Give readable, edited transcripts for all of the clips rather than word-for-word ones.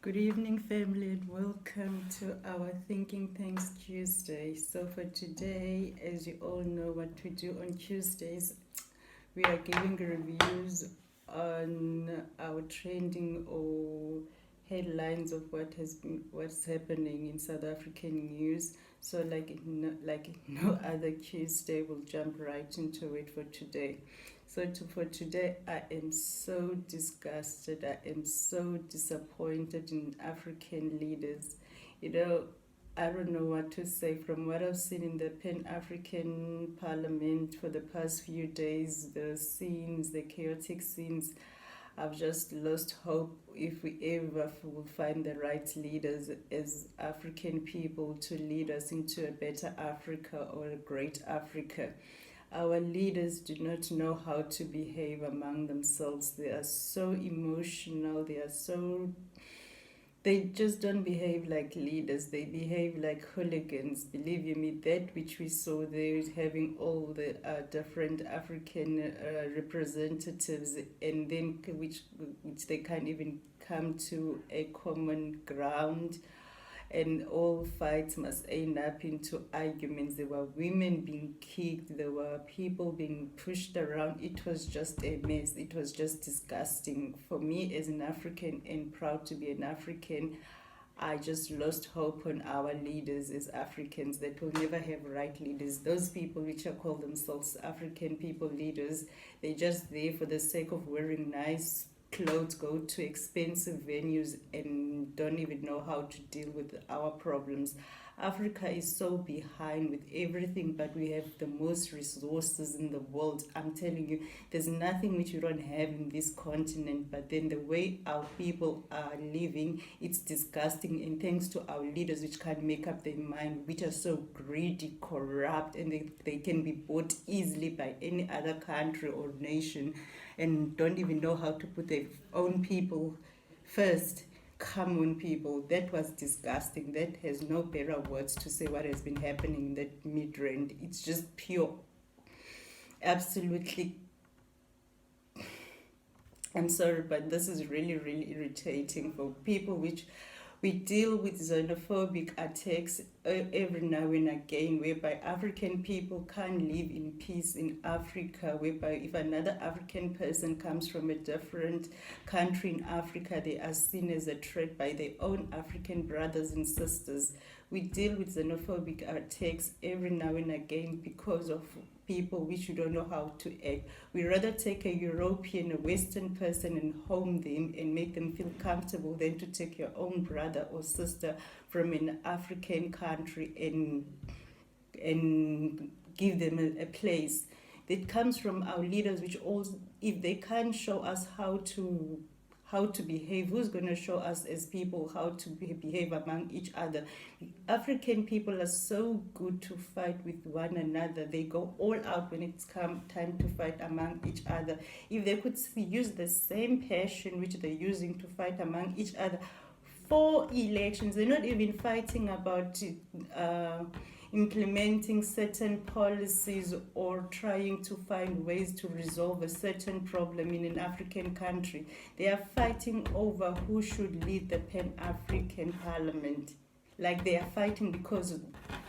Good evening, family, and welcome to our Thinking Things Tuesday. So, for today, as you all know, what we do on Tuesdays, we are giving reviews on our trending or headlines of what's happening in South African news. So, like no other Tuesday, we'll jump right into it for today. For today, I am so disgusted. I am so disappointed in African leaders. You know, I don't know what to say. From what I've seen in the Pan African Parliament for the past few days, the chaotic scenes, I've just lost hope if we ever will find the right leaders as African people to lead us into a better Africa or a great Africa. Our leaders do not know how to behave among themselves. They are so emotional. They just don't behave like leaders. They behave like hooligans. Believe you me, that which we saw there, having all the different African representatives, and then which they can't even come to a common ground, and all fights must end up into arguments. There were women being kicked, there were people being pushed around. It was just a mess. It was just disgusting. For me, as an African and proud to be an African, I just lost hope on our leaders as Africans, that we'll never have right leaders. Those people which are called themselves African people leaders, they're just there for the sake of wearing nice clothes, go to expensive venues, and don't even know how to deal with our problems. Africa is so behind with everything, but we have the most resources in the world. I'm telling you, there's nothing which we don't have in this continent, but then the way our people are living, it's disgusting. And thanks to our leaders, which can't make up their mind, which are so greedy, corrupt, and they can be bought easily by any other country or nation, and don't even know how to put their own people first. Come on, people. That was disgusting. That has no better words to say what has been happening in that Midrand. It's just pure, absolutely. I'm sorry, but this is really, really irritating for people which we deal with xenophobic attacks every now and again, whereby African people can't live in peace in Africa, whereby if another African person comes from a different country in Africa, they are seen as a threat by their own African brothers and sisters. We deal with xenophobic attacks every now and again because of people which we don't know how to act. We rather take a European, a Western person and home them and make them feel comfortable than to take your own brother or sister from an African country and give them a place. That comes from our leaders, which also, if they can't show us how to behave, who's going to show us as people how to behave among each other? African people are so good to fight with one another. They go all out when it's come time to fight among each other. If they could use the same passion which they're using to fight among each other for elections, they're not even fighting about implementing certain policies or trying to find ways to resolve a certain problem in an African country. They are fighting over who should lead the Pan-African Parliament. Like, they are fighting because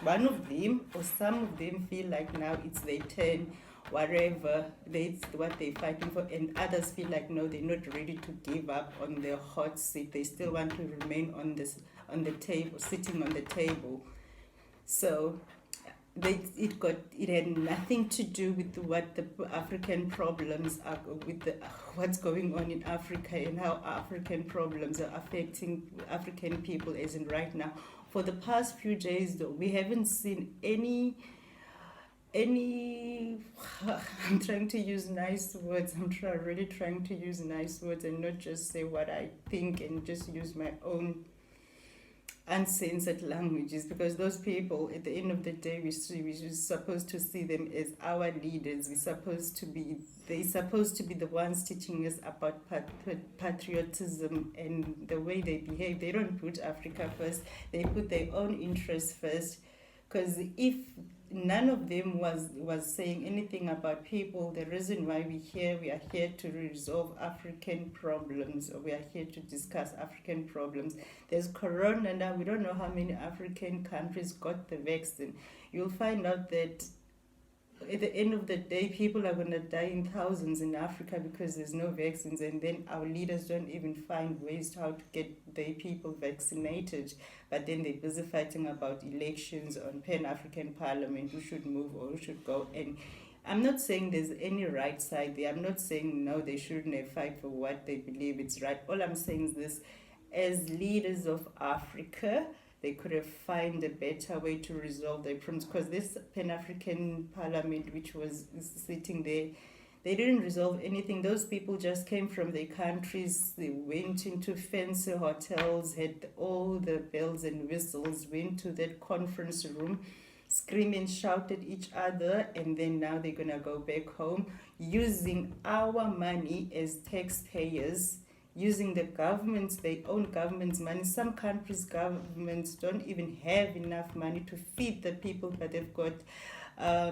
one of them or some of them feel like now it's their turn, whatever, that's what they're fighting for, and others feel like no, they're not ready to give up on their hot seat. They still want to remain on the table, sitting on the table. So it had nothing to do with what the African problems are, with what's going on in Africa and how African problems are affecting African people as in right now. For the past few days, though, we haven't seen any I'm trying to use nice words. Really trying to use nice words and not just say what I think and just use my own uncensored languages, because those people, at the end of the day, we're supposed to see them as our leaders. They're supposed to be the ones teaching us about patriotism and the way they behave. They don't put Africa first, they put their own interests first. Because if none of them was saying anything about people. The reason why we are here to resolve African problems, or we are here to discuss African problems. There's corona now. We don't know how many African countries got the vaccine. You'll find out that at the end of the day, people are going to die in thousands in Africa because there's no vaccines, and then our leaders don't even find ways how to get their people vaccinated. But then they're busy fighting about elections on Pan-African Parliament, who should move or who should go. And I'm not saying there's any right side there. I'm not saying no, they shouldn't have fight for what they believe it's right. All I'm saying is this: as leaders of Africa, they could have found a better way to resolve their problems, because this Pan-African Parliament which was sitting there, they didn't resolve anything. Those people just came from their countries, they went into fancy hotels, had all the bells and whistles, went to that conference room, scream and shout at each other, and then now they're going to go back home using our money as taxpayers, using the government's, their own government's money. Some countries' governments don't even have enough money to feed the people, but they've got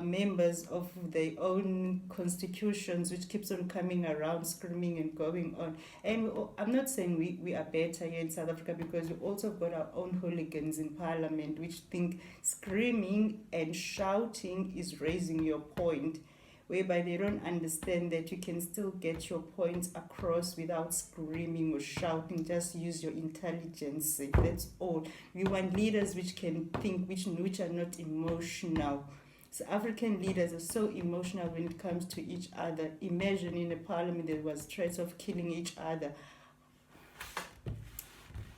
members of their own constitutions which keeps on coming around screaming and going on. And I'm not saying we are better here in South Africa, because we also got our own hooligans in parliament which think screaming and shouting is raising your point, whereby they don't understand that you can still get your points across without screaming or shouting. Just use your intelligence. That's all. We want leaders which can think, which are not emotional. So African leaders are so emotional when it comes to each other. Imagine in a parliament there was threats of killing each other.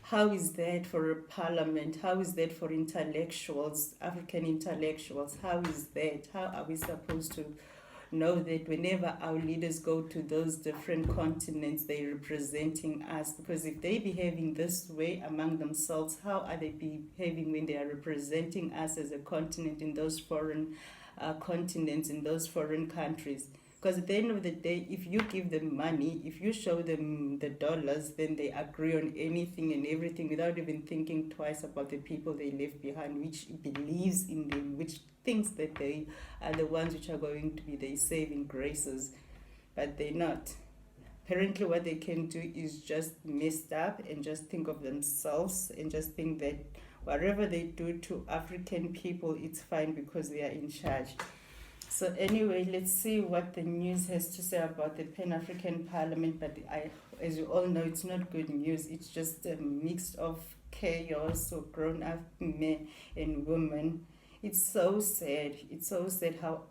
How is that for a parliament? How is that for intellectuals, African intellectuals? How is that? How are we supposed to know that whenever our leaders go to those different continents, they're representing us? Because if they're behaving this way among themselves, how are they behaving when they are representing us as a continent in those foreign continents, in those foreign countries? Because at the end of the day, if you give them money, if you show them the dollars, then they agree on anything and everything without even thinking twice about the people they left behind, which believes in them, which thinks that they are the ones which are going to be their saving graces. But they're not. Apparently what they can do is just messed up and just think of themselves and just think that whatever they do to African people, it's fine because they are in charge. So anyway, let's see what the news has to say about the Pan-African Parliament. But as you all know, it's not good news. It's just a mix of chaos of grown-up men and women. It's so sad. It's so sad how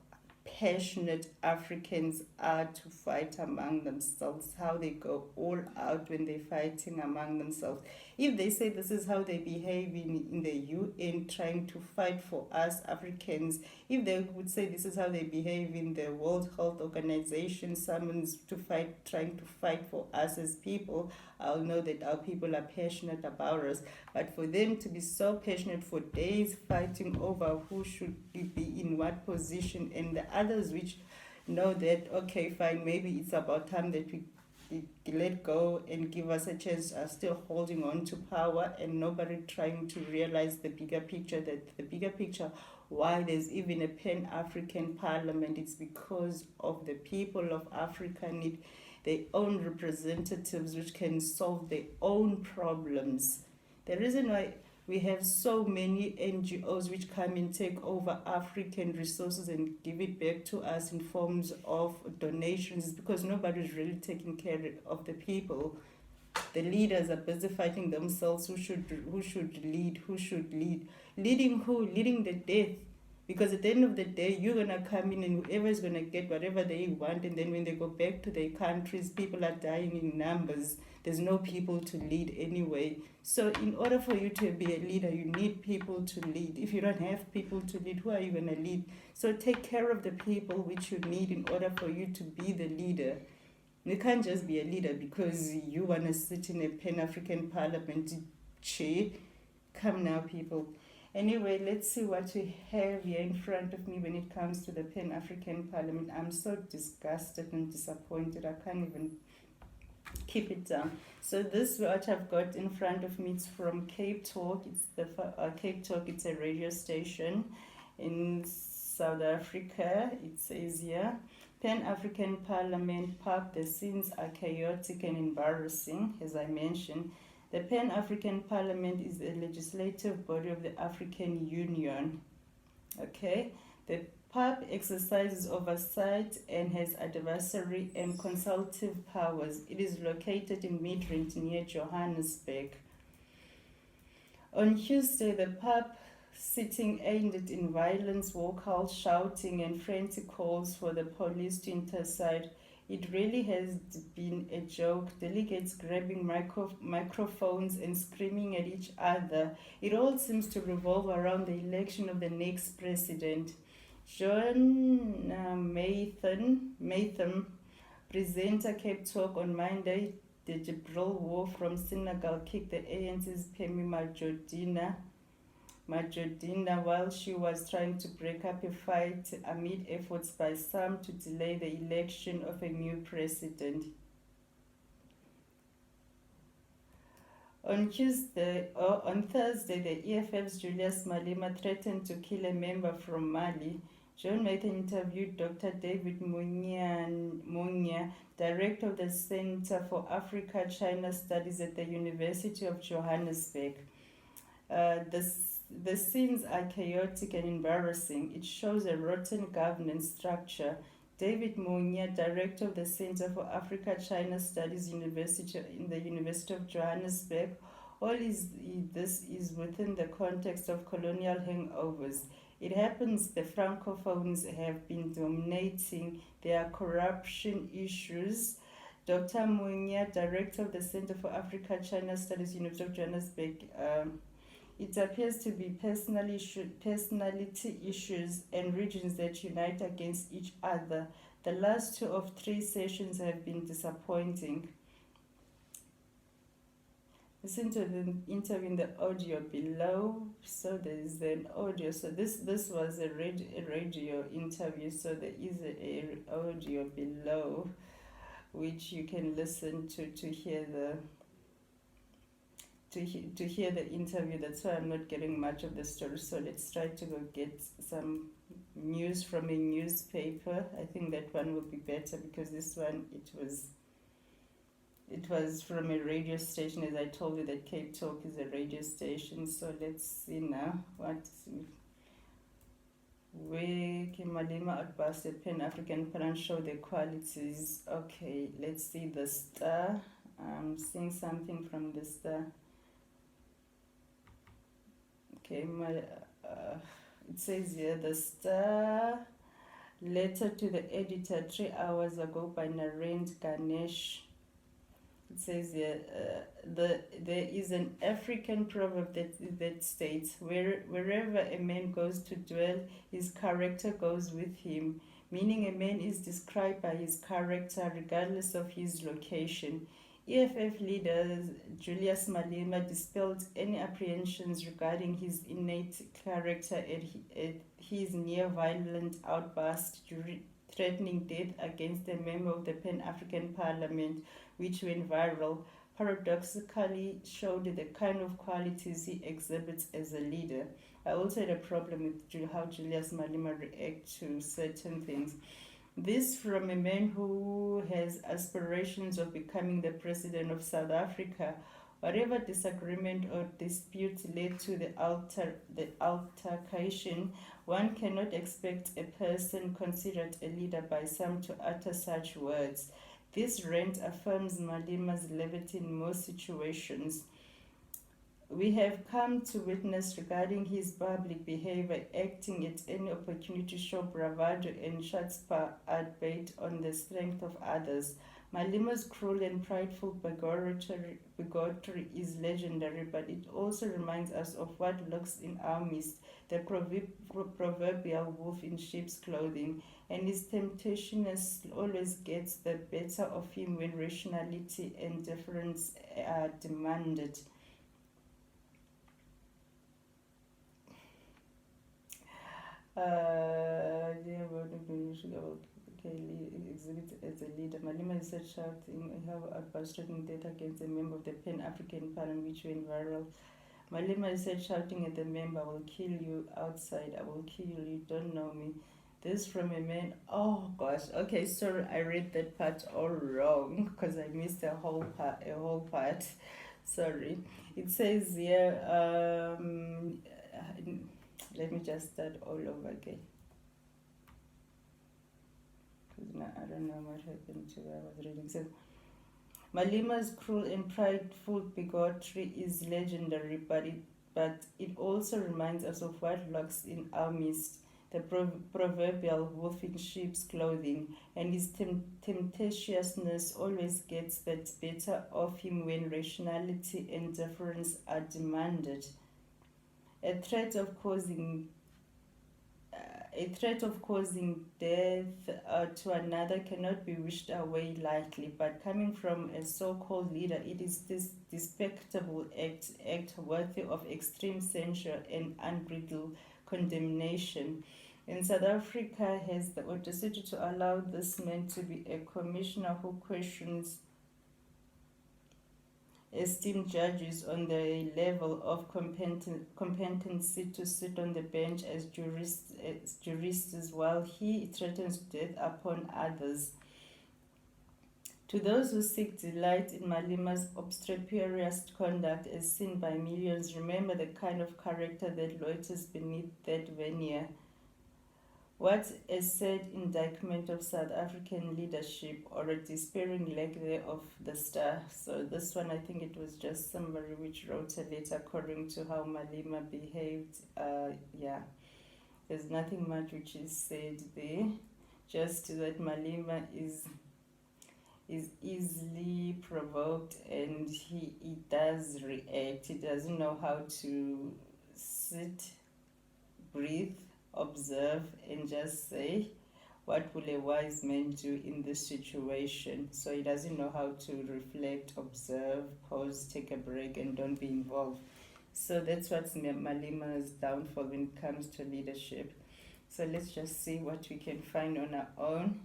passionate Africans are to fight among themselves, how they go all out when they're fighting among themselves. If they say this is how they behave in the UN trying to fight for us Africans, if they would say this is how they behave in the World Health Organization, summons to fight, trying to fight for us as people, I'll know that our people are passionate about us. But for them to be so passionate for days fighting over who should be in what position, and the others which know that, okay, fine, maybe it's about time that we let go and give us a chance, are still holding on to power, and nobody trying to realize the bigger picture, that the bigger picture, why there's even a Pan-African Parliament, it's because of the people of Africa need their own representatives which can solve their own problems. The reason why we have so many NGOs which come and take over African resources and give it back to us in forms of donations is because nobody's really taking care of the people. The leaders are busy fighting themselves. Who should lead? Leading who? Leading the death. Because at the end of the day, you're going to come in and whoever is going to get whatever they want, and then when they go back to their countries, people are dying in numbers. There's no people to lead anyway. So in order for you to be a leader, you need people to lead. If you don't have people to lead, who are you going to lead? So take care of the people which you need in order for you to be the leader. You can't just be a leader because you want to sit in a Pan-African Parliament chair. Come now, people. Anyway, let's see what we have here in front of me when it comes to the Pan-African Parliament. I'm so disgusted and disappointed. I can't even keep it down. So this what I've got in front of me, it's from Cape Talk. It's the Cape Talk. It's a radio station, and South Africa. It says here, Pan-African Parliament, PAP, the scenes are chaotic and embarrassing, as I mentioned. The Pan-African Parliament is the legislative body of the African Union. Okay, the PAP exercises oversight and has advisory and consultative powers. It is located in Midrand near Johannesburg. On Tuesday, the PAP sitting ended in violence, walkouts, shouting, and frantic calls for the police to intercede. It really has been a joke. Delegates grabbing microphones and screaming at each other. It all seems to revolve around the election of the next president. John Maytham, presenter, Cape Talk on Monday. The Jibril War from Senegal kicked the ANC's Pemi Majodina while she was trying to break up a fight amid efforts by some to delay the election of a new president. On Thursday, the EFF's Julius Malema threatened to kill a member from Mali. John Maytham interviewed Dr. David Munya, director of the Center for Africa-China Studies at the University of Johannesburg. The scenes are chaotic and embarrassing. It shows a rotten governance structure. David Munya, director of the Center for Africa-China Studies in the University of Johannesburg, this is within the context of colonial hangovers. It happens the Francophones have been dominating their corruption issues. Dr. Munya, director of the Center for Africa-China Studies, University of Johannesburg, it appears to be personality issues and regions that unite against each other. The last 2 of 3 sessions have been disappointing. Listen to the interview in the audio below. So there is an audio. So this was a radio interview. So there is a audio below, which you can listen to hear the interview. That's why I'm not getting much of the story. So let's try to go get some news from a newspaper. I think that one will be better because this one it was from a radio station. As I told you, that Cape Talk is a radio station. So let's see now where can Malema outburst the Pan-African plan show the qualities. Okay, let's see the Star. I'm seeing something from the Star. Okay, it says here, the Star letter to the editor 3 hours ago by Narendra Ganesh. It says here, there is an African proverb that states, wherever a man goes to dwell, his character goes with him, meaning a man is described by his character regardless of his location. EFF leader Julius Malema dispelled any apprehensions regarding his innate character at his near-violent outburst threatening death against a member of the Pan-African Parliament, which went viral, paradoxically showed the kind of qualities he exhibits as a leader. I also had a problem with how Julius Malema reacts to certain things. This from a man who has aspirations of becoming the president of South Africa. Whatever disagreement or dispute led to the altercation, one cannot expect a person considered a leader by some to utter such words. This rant affirms Malema's levity in most situations. We have come to witness regarding his public behavior, acting at any opportunity to show bravado and chutzpah albeit on the strength of others. Malema's cruel and prideful bigotry is legendary, but it also reminds us of what lurks in our midst, the proverbial wolf in sheep's clothing, and his temptationist always gets the better of him when rationality and deference are demanded. Exhibit as a leader. Malema is said shouting how outburst threatening death against a member of the Pan-African Parliament, which went viral. Malema said, shouting at the member, I will kill you outside, I will kill you, you don't know me. This from a man. Oh gosh. Okay, sorry, I read that part all wrong because I missed a whole part. A whole part. Sorry. It says here. Let me just start all over again. Because now I don't know what happened to where I was reading. So Malima's cruel and prideful bigotry is legendary, but it also reminds us of what lurks in our midst, the proverbial wolf in sheep's clothing, and his temptatiousness always gets the better of him when rationality and deference are demanded. A threat of causing a threat of causing death to another cannot be wished away lightly, but coming from a so-called leader, it is this despicable act worthy of extreme censure and unbridled condemnation. And South Africa has the audacity to allow this man to be a commissioner who questions esteemed judges on their level of competency to sit on the bench as jurists while he threatens death upon others. To those who seek delight in Malima's obstreperous conduct as seen by millions, remember the kind of character that loiters beneath that veneer. What a sad indictment of South African leadership, or a despairing lack thereof the star. So this one, I think it was just somebody which wrote a letter according to how Malema behaved. Yeah, there's nothing much which is said there. Just that Malema is easily provoked, and he does react. He doesn't know how to sit, breathe, observe, and just say, what will a wise man do in this situation? So he doesn't know how to reflect, observe, pause, take a break, and don't be involved. So that's what's Malema's downfall when it comes to leadership. So let's just see what we can find on our own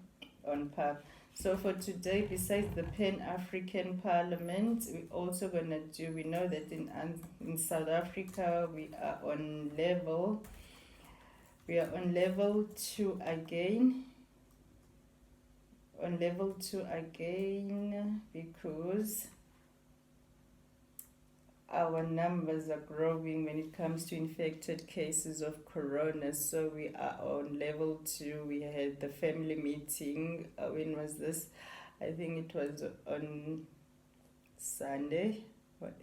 on PAP. So for today, besides the Pan-African Parliament, we're also gonna do, we know that in South Africa we are on level 2 again. On level 2 again because our numbers are growing when it comes to infected cases of corona. So we are on level 2. We had the family meeting. When was this? I think it was on Sunday.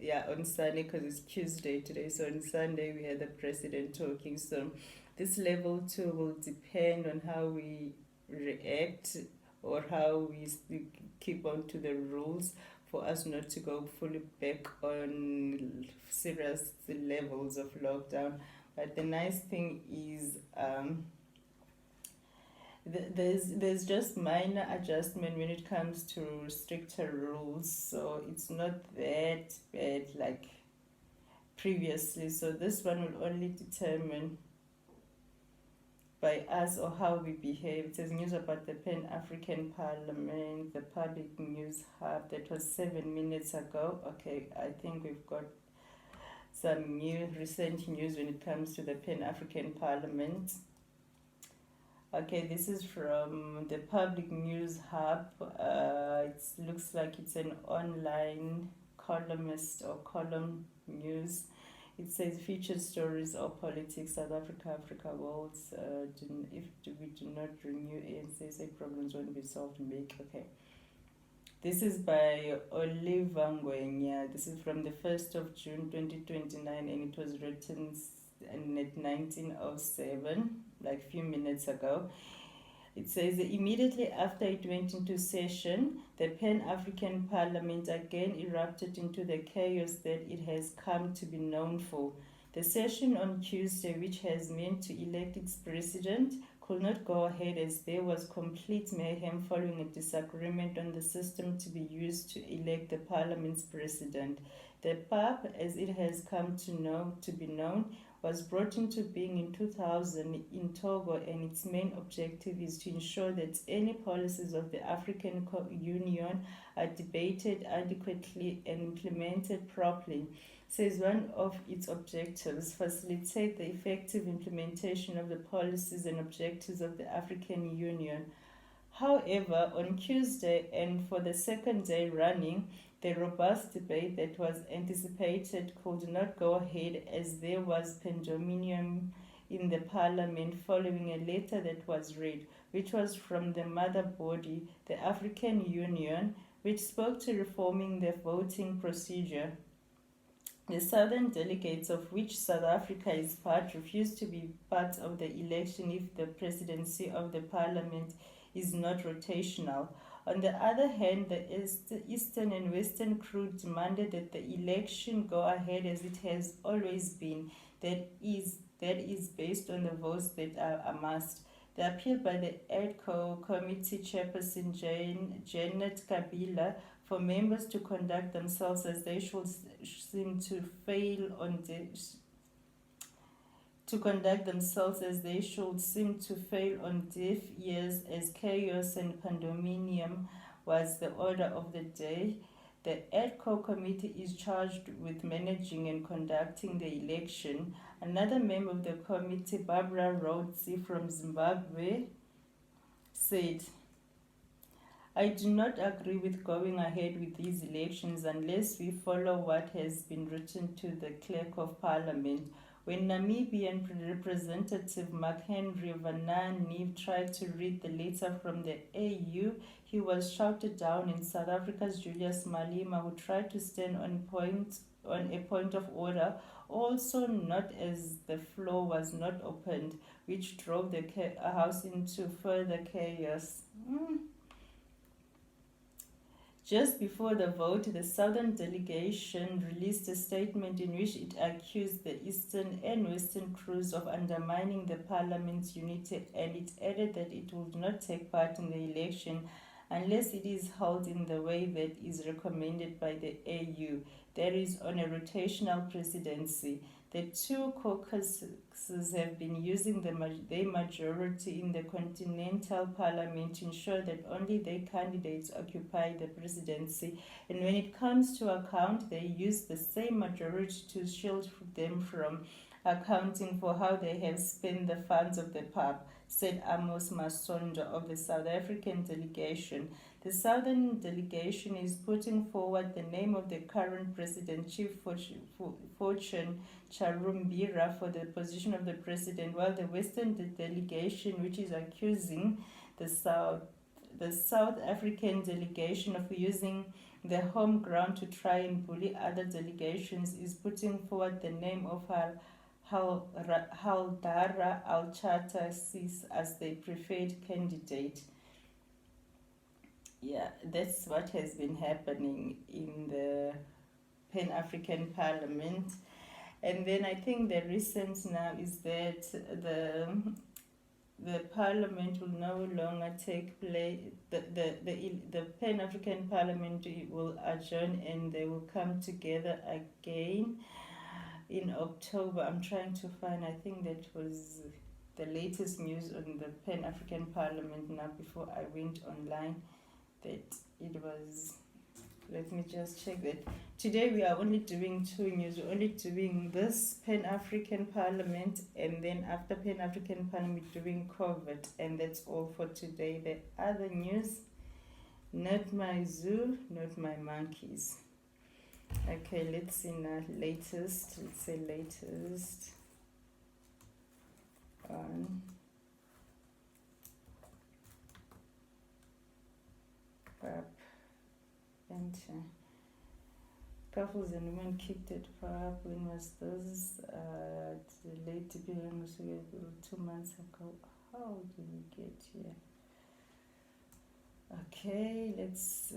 Yeah, on Sunday, because it's Tuesday today. So on Sunday we had the president talking. So this level 2 will depend on how we react or how we keep on to the rules for us not to go fully back on serious levels of lockdown. But the nice thing is there's just minor adjustment when it comes to stricter rules, so it's not that bad like previously. So this one will only determine by us or how we behave. It says news about the Pan-African Parliament, the public news hub. That was 7 minutes ago. Okay, I think we've got some recent news when it comes to the Pan-African Parliament. Okay, this is from the public news hub. It looks like it's an online columnist or column news. It says featured stories or politics, South Africa, Africa worlds. If we do not renew ANC, problems won't be solved. Okay. This is by Oliver Ngwenya. This is from the 1st of June 2029, and it was written at 1907, like a few minutes ago. It says immediately after it went into session, the Pan-African Parliament again erupted into the chaos that it has come to be known for. The session on Tuesday, which has meant to elect its president, could not go ahead as there was complete mayhem following a disagreement on the system to be used to elect the Parliament's president. The PAP, as it has come to be known, was brought into being in 2000 in Togo, and its main objective is to ensure that any policies of the African Union are debated adequately and implemented properly. Says one of its objectives, facilitate the effective implementation of the policies and objectives of the African Union. However, on Tuesday, and for the second day running, the robust debate that was anticipated could not go ahead as there was pandemonium in the parliament following a letter that was read, which was from the mother body, the African Union, which spoke to reforming the voting procedure. The southern delegates, of which South Africa is part, refused to be part of the election if the presidency of the parliament is not rotational. On the other hand, the eastern and western crew demanded that the election go ahead as it has always been, that is based on the votes that are amassed. The appeal by the ADCO committee chairperson Janet Kabila for members to conduct themselves as they should seem to fail on deaf ears as chaos and pandemonium was the order of the day. The ADCO committee is charged with managing and conducting the election. Another member of the committee, Barbara Rhodes from Zimbabwe, said, "I do not agree with going ahead with these elections unless we follow what has been written to the Clerk of Parliament." When Namibian Representative Mark-Henry Vanani tried to read the letter from the AU, he was shouted down, and South Africa's Julius Malema, who tried to stand on a point of order, also not as the floor was not opened, which drove the House into further chaos. Just before the vote, the Southern delegation released a statement in which it accused the Eastern and Western crews of undermining the Parliament's unity, and it added that it would not take part in the election unless it is held in the way that is recommended by the AU, that is, on a rotational presidency. The two caucuses have been using their majority in the Continental Parliament to ensure that only their candidates occupy the presidency, and when it comes to account, they use the same majority to shield them from accounting for how they have spent the funds of the PAP, said Amos Masondo of the South African delegation. The Southern delegation is putting forward the name of the current president, Chief Fortune Charumbira, for the position of the president, while the Western delegation, which is accusing the South African delegation of using the home ground to try and bully other delegations, is putting forward the name of Haldara Al-Chata Sis as their preferred candidate. Yeah, that's what has been happening in the Pan-African Parliament. And then I think the recent now is that the Parliament will no longer take place. The Pan-African Parliament will adjourn and they will come together again in October. I'm trying to find, I think that was the latest news on the Pan-African Parliament now before I went online, that it was, let me just check that. Today we are only doing two news. We're only doing this Pan-African Parliament, and then after Pan-African Parliament we're doing COVID, and that's all for today. The other news, not my zoo, not my monkeys. Okay, let's see now, latest, let's say latest on PAP, enter. Couples and women kicked at PAP. When was this? The late DPM was 2 months ago. How did we get here? Okay, let's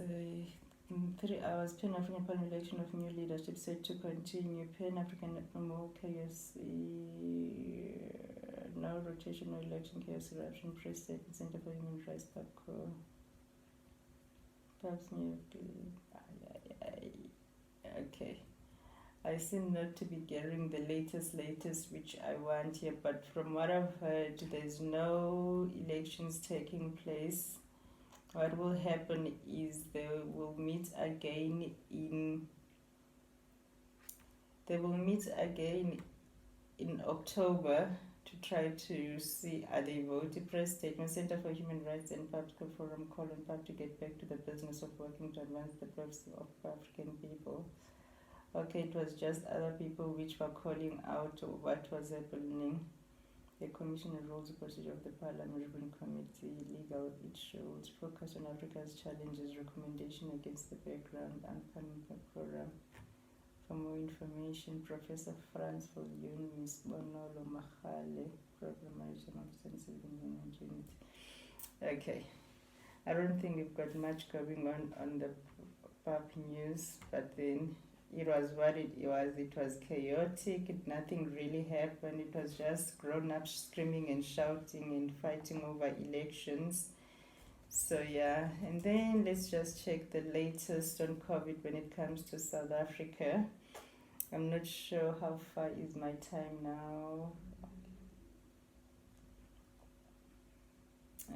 3 hours. Pan-African Parliament election of new leadership set to continue. Pan-African more chaos. No rotation, no election, chaos, eruption. Press statement, Center for Human Rights, PAPCO. Perhaps new. Okay. I seem not to be getting the latest, which I want here, but from what I've heard, there's no elections taking place. What will happen is they will meet again in October to try to see are they voting. Press statement: Center for Human Rights and Public Forum call on PAP to get back to the business of working to advance the purpose of African people. Okay, it was just other people which were calling out what was happening. The Commission on Rules and Procedure of the Parliamentary Committee, legal, it should focus on Africa's challenges, recommendation against the background, upcoming program. For more information, Professor Franz Volun, Ms. Bonolo Mahale, Program Management of Civil Unit. Okay, I don't think we've got much going on the PAP news, but then it was what it was. It was chaotic. Nothing really happened. It was just grown-ups screaming and shouting and fighting over elections. So yeah, and then let's just check the latest on COVID when it comes to South Africa. I'm not sure how far is my time now.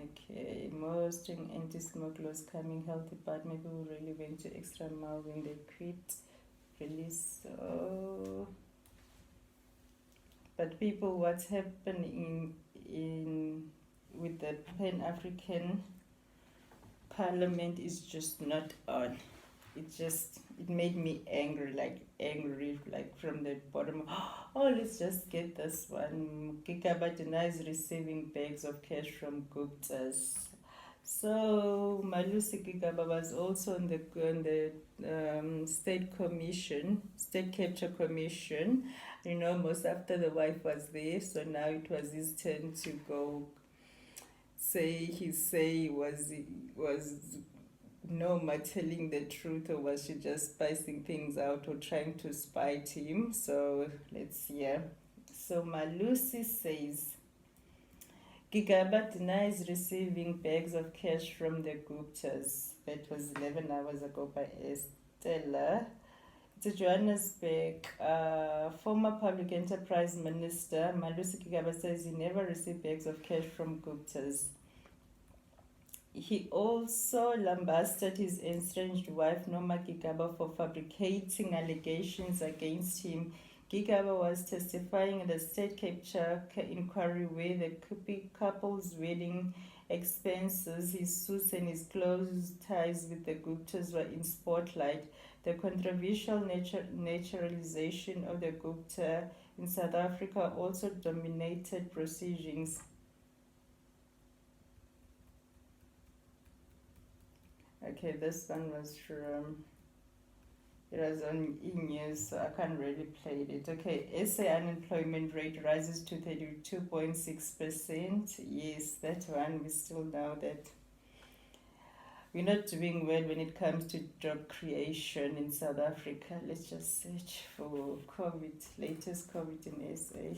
Okay, more string anti-smoke laws coming. Health department who really went to extra mile when they quit. Release. So, but people, what's happening with the Pan-African Parliament is just not on. It made me angry, like from the bottom. Oh, let's just get this one. Gigaba denies receiving bags of cash from Guptas. So Malusi Gigaba was also on the State Capture Commission. You know, most after the wife was there, so now it was his turn to go. Was Norma telling the truth, or was she just spicing things out or trying to spite him? So let's hear. So Malusi says Gigaba denies receiving bags of cash from the Guptas. That was 11 hours ago by Estella. To Johannesburg, former Public Enterprise Minister Malusi Gigaba says he never received bags of cash from Guptas. He also lambasted his estranged wife Norma Gigaba for fabricating allegations against him. Gigaba was testifying in the state capture inquiry where the couple's wedding expenses, his suits and his close ties with the Guptas were in spotlight. The controversial naturalization of the Gupta in South Africa also dominated proceedings. Okay, this one was from, it was on e-news, so I can't really play it. Okay, SA unemployment rate rises to 32.6%. Yes, that one, we still know that we're not doing well when it comes to job creation in South Africa. Let's just search for latest COVID in SA.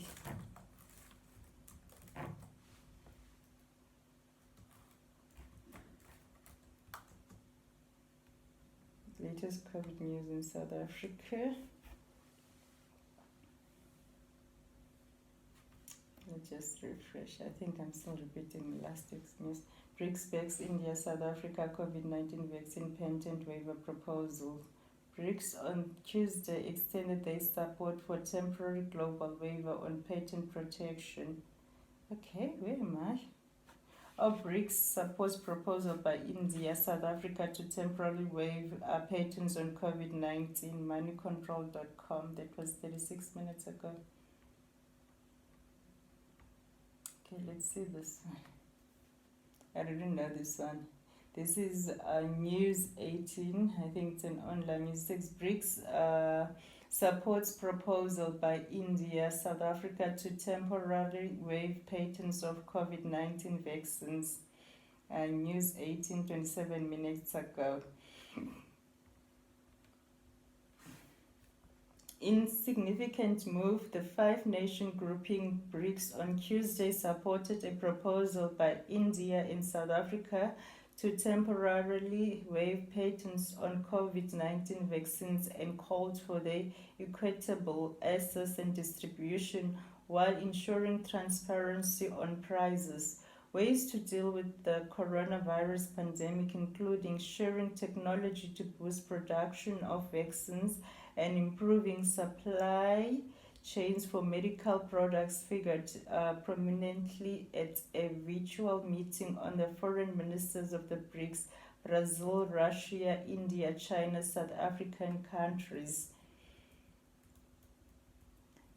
Latest COVID news in South Africa. Let's just refresh. I think I'm still repeating last week's news. BRICS backs India, South Africa COVID-19 vaccine patent waiver proposal. BRICS on Tuesday extended their support for temporary global waiver on patent protection. Okay, where am I? BRICS supports proposal by India, South Africa to temporarily waive patents on COVID-19, moneycontrol.com. That was 36 minutes ago. Okay, let's see this one. I didn't know this one. This is News 18. I think it's an online news. 6 BRICS supports proposal by India, South Africa to temporarily waive patents of COVID-19 vaccines. News 18, 27 minutes ago. Insignificant move, the five-nation grouping BRICS on Tuesday supported a proposal by India and South Africa to temporarily waive patents on COVID-19 vaccines and called for their equitable access and distribution while ensuring transparency on prices. Ways to deal with the coronavirus pandemic, including sharing technology to boost production of vaccines and improving supply chains for medical products, figured prominently at a virtual meeting on the foreign ministers of the BRICS, Brazil, Russia, India, China, South African countries.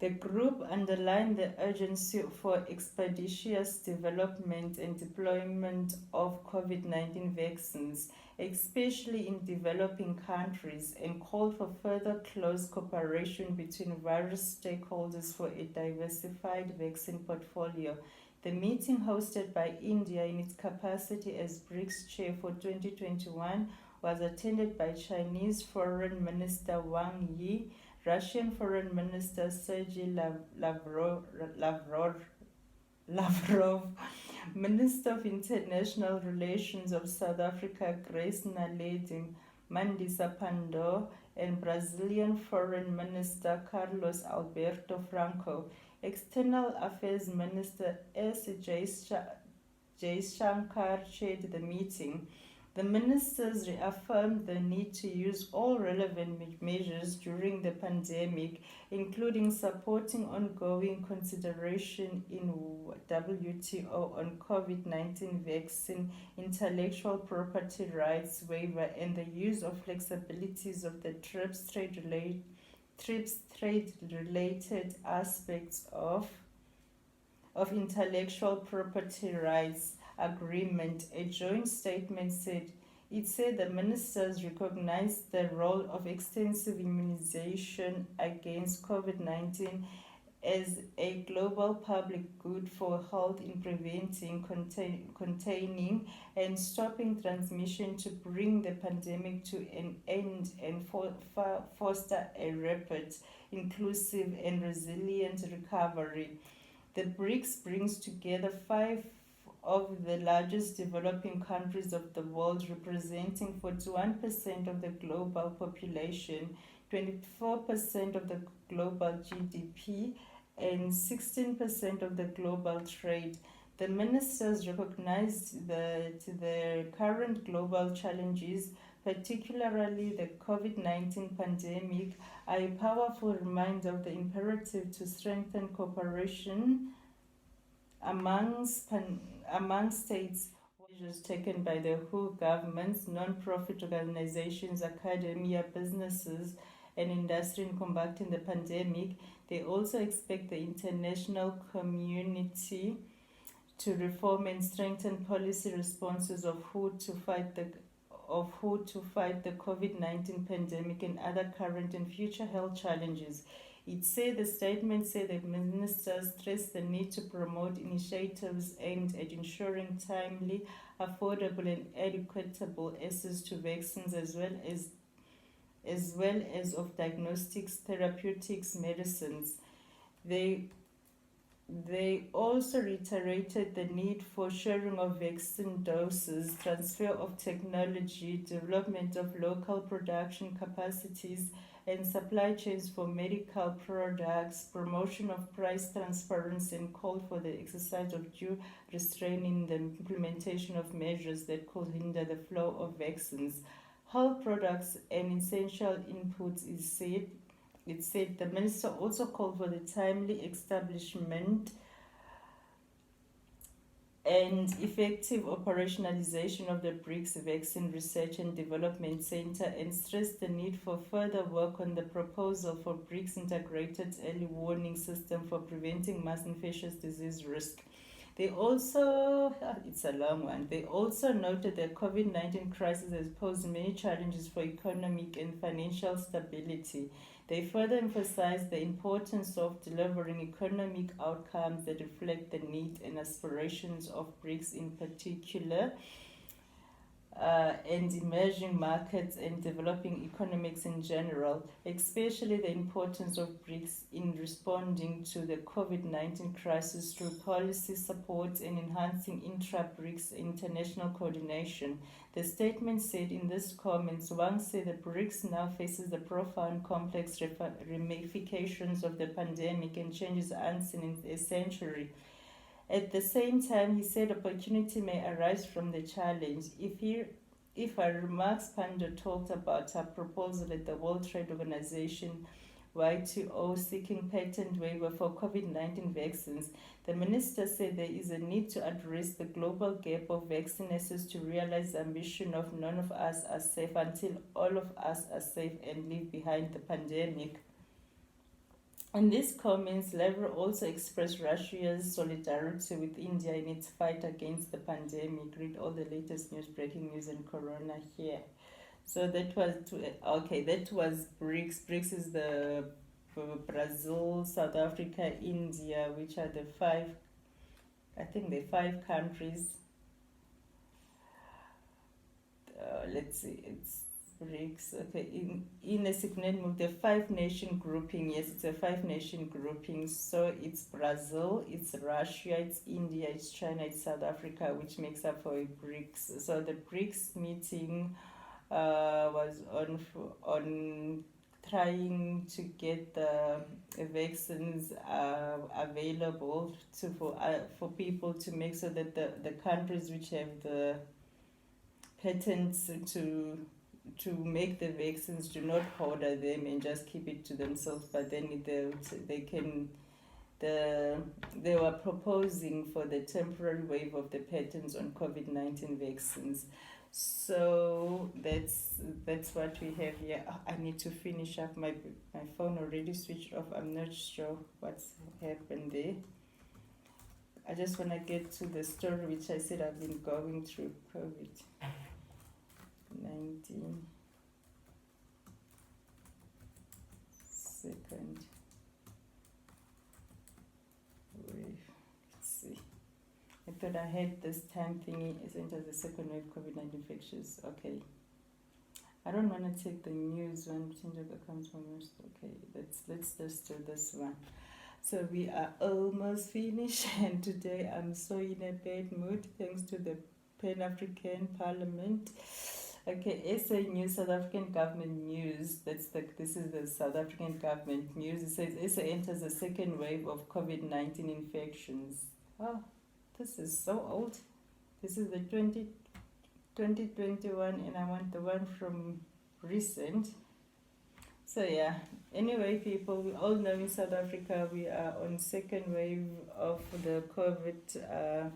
The group underlined the urgency for expeditious development and deployment of COVID-19 vaccines, especially in developing countries, and called for further close cooperation between various stakeholders for a diversified vaccine portfolio. The meeting, hosted by India in its capacity as BRICS chair for 2021, was attended by Chinese Foreign Minister Wang Yi, Russian Foreign Minister Sergei Lavrov, Minister of International Relations of South Africa Grace Naledi Mandisa Pandor, and Brazilian Foreign Minister Carlos Alberto Franco. External Affairs Minister S. Jaishankar chaired the meeting. The ministers reaffirmed the need to use all relevant measures during the pandemic, including supporting ongoing consideration in WTO on COVID-19 vaccine, intellectual property rights waiver, and the use of flexibilities of the TRIPS trade-related aspects of intellectual property rights agreement. A joint statement said the ministers recognized the role of extensive immunization against COVID-19 as a global public good for health in preventing, containing, and stopping transmission to bring the pandemic to an end and foster a rapid, inclusive, and resilient recovery. The BRICS brings together 5 of the largest developing countries of the world, representing 41% of the global population, 24% of the global GDP, and 16% of the global trade. The ministers recognized that the current global challenges, particularly the COVID-19 pandemic, are a powerful reminder of the imperative to strengthen cooperation among states. Measures taken by the WHO, governments, non-profit organizations, academia, businesses, and industry in combating the pandemic. They also expect the international community to reform and strengthen policy responses of WHO to fight the COVID-19 pandemic and other current and future health challenges. The statement said that ministers stressed the need to promote initiatives aimed at ensuring timely, affordable, and equitable access to vaccines, as well as of diagnostics, therapeutics, medicines. They also reiterated the need for sharing of vaccine doses, transfer of technology, development of local production capacities and supply chains for medical products, promotion of price transparency, and called for the exercise of due restraint in the implementation of measures that could hinder the flow of vaccines, health products, and essential inputs. It said the minister also called for the timely establishment and effective operationalization of the BRICS Vaccine Research and Development Center, and stressed the need for further work on the proposal for BRICS Integrated Early Warning System for preventing mass infectious disease risk. They also noted that COVID-19 crisis has posed many challenges for economic and financial stability. They further emphasized the importance of delivering economic outcomes that reflect the needs and aspirations of BRICS in particular. and emerging markets and developing economics in general, especially the importance of BRICS in responding to the COVID-19 crisis through policy support and enhancing intra-BRICS international coordination. The statement said in these comments, Wang said the BRICS now faces the profound complex ramifications of the pandemic and changes unseen in a century. At the same time, he said opportunity may arise from the challenge. If our remarks, Pando talked about her proposal at the World Trade Organization WTO seeking patent waiver for COVID-19 vaccines, the minister said there is a need to address the global gap of vaccine access to realize the ambition of none of us are safe until all of us are safe and leave behind the pandemic. In these comments, Lavrov also expressed Russia's solidarity with India in its fight against the pandemic. Read all the latest news, breaking news, and corona here. So that was BRICS. BRICS is the Brazil, South Africa, India, which are the five countries. Let's see, it's BRICS. Okay, in a significant move, the 5-nation grouping. Yes, it's a 5-nation grouping. So it's Brazil, it's Russia, it's India, it's China, it's South Africa, which makes up for a BRICS. So the BRICS meeting was on trying to get the vaccines available for people, to make so that the countries which have the patents to make the vaccines do not hoard them and just keep it to themselves, but then they were proposing for the temporary waive of the patents on COVID-19 vaccines. So that's what we have here. I need to finish up. My phone already switched off. I'm not sure what's happened there. I just want to get to the story which I said I've been going through COVID-19. Second wave. Let's see. I thought I had this time thingy as enters the second wave COVID-19 infections. Okay. I don't want to take the news one. Change of accounts for most. Okay, let's just do this one. So we are almost finished, and today I'm so in a bad mood thanks to the Pan-African Parliament. Okay, SA News, South African government news. This is the South African government news. It says SA enters the second wave of COVID-19 infections. Oh, this is so old. This is the 2021, and I want the one from recent. So yeah, anyway people, we all know in South Africa we are on second wave of the COVID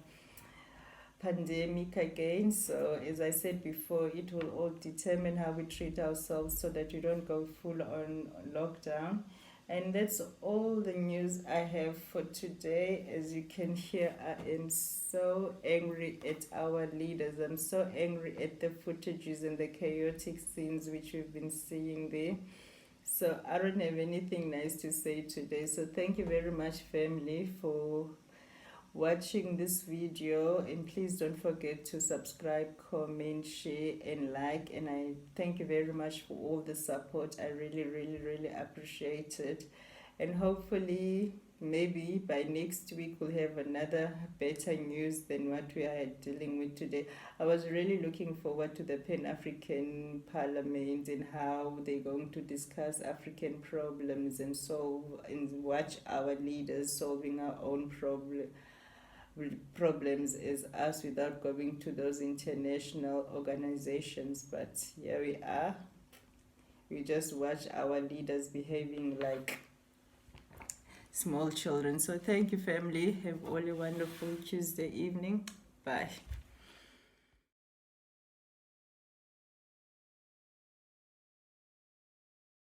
pandemic again. So as I said before, it will all determine how we treat ourselves so that we don't go full on lockdown. And that's all the news I have for today. As you can hear, I am so angry at our leaders. I'm so angry at the footages and the chaotic scenes which we've been seeing there. So I don't have anything nice to say today. So thank you very much, family, for watching this video, and please don't forget to subscribe, comment, share, and like. And I thank you very much for all the support. I really appreciate it. And hopefully maybe by next week we'll have another better news than what we are dealing with today. I was really looking forward to the Pan-African Parliament and how they're going to discuss African problems and solve and watch our leaders solving our own problems as us without going to those international organizations. But here we are. We just watch our leaders behaving like small children. So thank you, family. Have all a wonderful Tuesday evening. Bye.